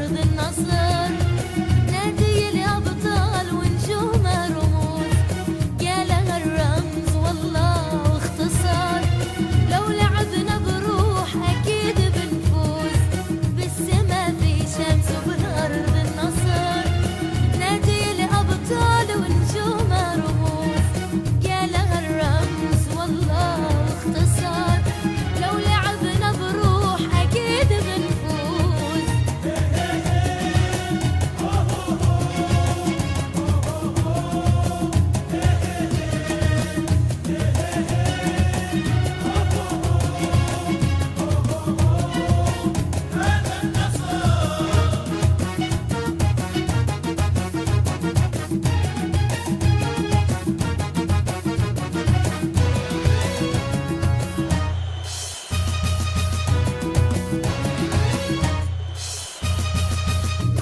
أرض النصر، نادي الأبطال ونجومه رموز، يا لها الرمز والله واختصار، لو لعبنا بروح أكيد بنفوز، بالسما في شمس وبالأرض النصر، نادي الأبطال ونجومه رموز، يا لها الرمز والله واختصار، لو لعبنا بروح أكيد بنفوز.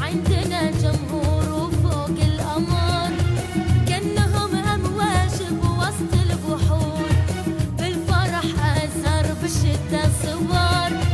عندنا جمهور وفوق القمر، كأنهم أمواج بوسط البحور، بالفرح أزهر بالشدة صور.